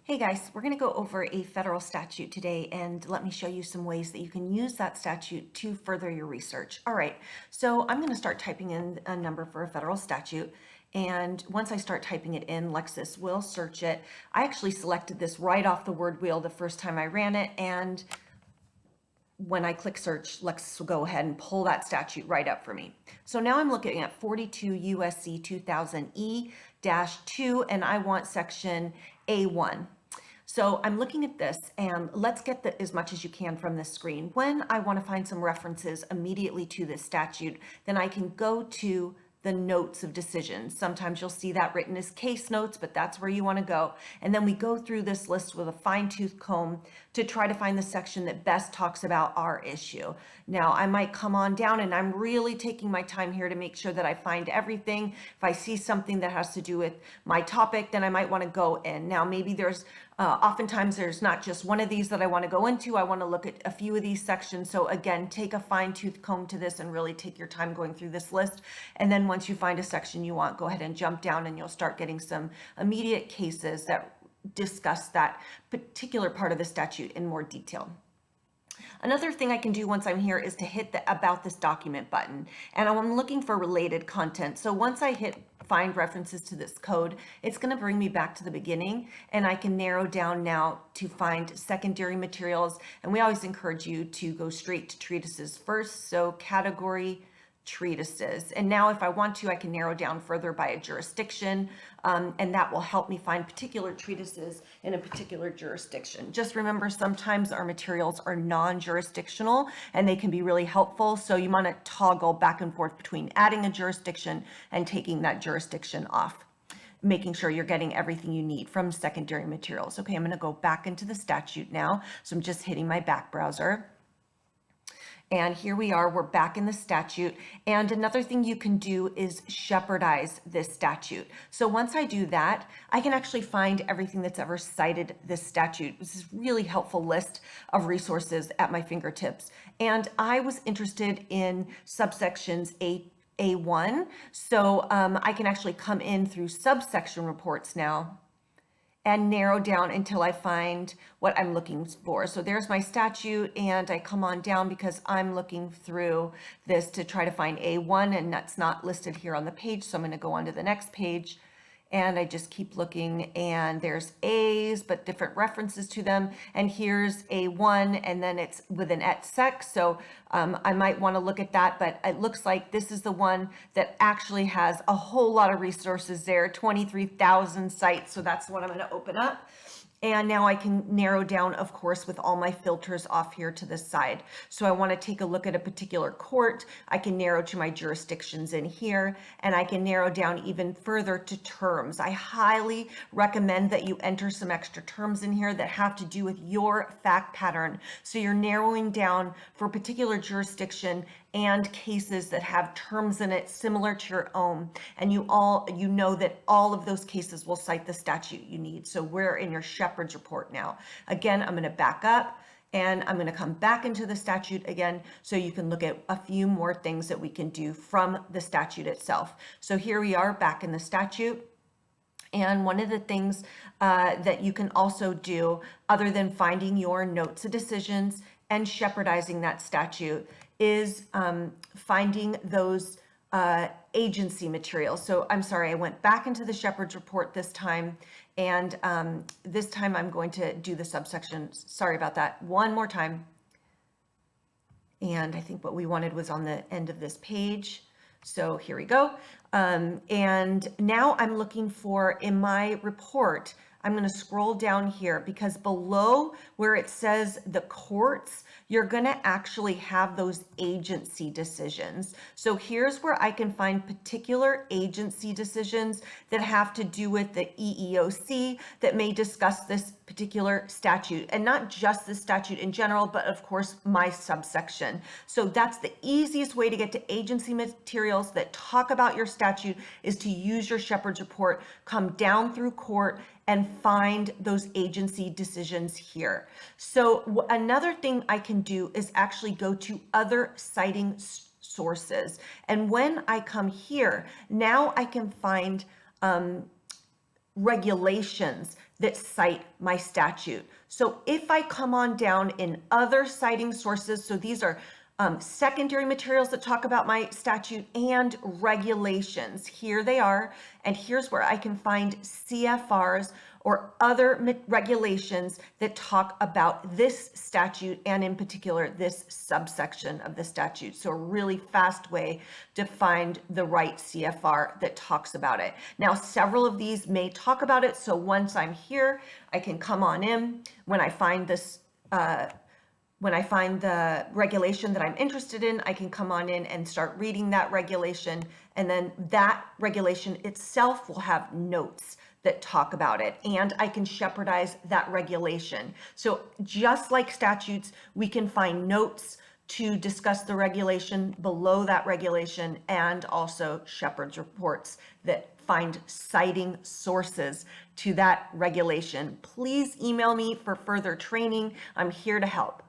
Hey guys, we're going to go over a federal statute today, and let me show you some ways that you can use that statute to further your research. All right, so I'm going to start typing in a number for a federal statute, and once I start typing it in, Lexis will search it. I actually selected this right off the word wheel the first time I ran it, and when I click search, Lexis will go ahead and pull that statute right up for me. So now I'm looking at 42 USC 2000E-2, and I want section A1. So I'm looking at this, and let's get as much as you can from this screen. When I want to find some references immediately to this statute, then I can go to the notes of decisions. Sometimes you'll see that written as case notes, but that's where you want to go. And then we go through this list with a fine-tooth comb to try to find the section that best talks about our issue. Now, I might come on down, and I'm really taking my time here to make sure that I find everything. If I see something that has to do with my topic, then I might want to go in. Now, maybe there's oftentimes there's not just one of these that I want to go into. I want to look at a few of these sections. So again, take a fine-tooth comb to this and really take your time going through this list. And then once you find a section you want, go ahead and jump down, and you'll start getting some immediate cases that discuss that particular part of the statute in more detail. Another thing I can do once I'm here is to hit the About This Document button, and I'm looking for related content. So once I hit Find References to this code, it's going to bring me back to the beginning, and I can narrow down now to find secondary materials. And we always encourage you to go straight to treatises first, so category treatises. And now if I want to, I can narrow down further by a jurisdiction, and that will help me find particular treatises in a particular jurisdiction. Just remember, sometimes our materials are non-jurisdictional and they can be really helpful, so you want to toggle back and forth between adding a jurisdiction and taking that jurisdiction off, making sure you're getting everything you need from secondary materials. Okay, I'm going to go back into the statute now, so I'm just hitting my back browser. And here we are, we're back in the statute. And another thing you can do is shepherdize this statute. So once I do that, I can actually find everything that's ever cited this statute. This is a really helpful list of resources at my fingertips. And I was interested in subsections A1. So I can actually come in through subsection reports now and narrow down until I find what I'm looking for. So there's my statute, and I come on down because I'm looking through this to try to find A1, and that's not listed here on the page. So I'm going to go on to the next page, and I just keep looking, and there's A's, but different references to them. And here's A1, and then it's with an et sec. So I might want to look at that, but it looks like this is the one that actually has a whole lot of resources there, 23,000 sites. So that's what I'm going to open up. And now I can narrow down, of course, with all my filters off here to the side. So I want to take a look at a particular court. I can narrow to my jurisdictions in here, and I can narrow down even further to terms. I highly recommend that you enter some extra terms in here that have to do with your fact pattern. So you're narrowing down for a particular jurisdiction and cases that have terms in it similar to your own. And you know that all of those cases will cite the statute you need. So we're in your Shepherd's report now. Again, I'm going to back up, and I'm going to come back into the statute again so you can look at a few more things that we can do from the statute itself. So here we are back in the statute. And one of the things that you can also do, other than finding your notes of decisions and shepherdizing that statute, is finding those agency materials. So I'm sorry, I went back into the Shepherd's report this time, and this time I'm going to do the subsection. Sorry about that. One more time. And I think what we wanted was on the end of this page. So here we go. And now I'm looking for, in my report, I'm going to scroll down here, because below where it says the courts, you're going to actually have those agency decisions. So here's where I can find particular agency decisions that have to do with the EEOC that may discuss this particular statute, and not just the statute in general, but of course my subsection. So that's the easiest way to get to agency materials that talk about your statute, is to use your Shepherd's report, come down through court, and find those agency decisions here. So another thing I can do is actually go to other citing sources. And when I come here, now I can find regulations that cite my statute. So if I come on down in other citing sources, so these are secondary materials that talk about my statute and regulations. Here they are, and here's where I can find CFRs or other regulations that talk about this statute and in particular this subsection of the statute. So a really fast way to find the right CFR that talks about it. Now, several of these may talk about it, so once I'm here, I can come on in. When I find this when I find the regulation that I'm interested in, I can come on in and start reading that regulation. And then that regulation itself will have notes that talk about it. And I can shepherdize that regulation. So just like statutes, we can find notes to discuss the regulation below that regulation, and also Shepherd's reports that find citing sources to that regulation. Please email me for further training. I'm here to help.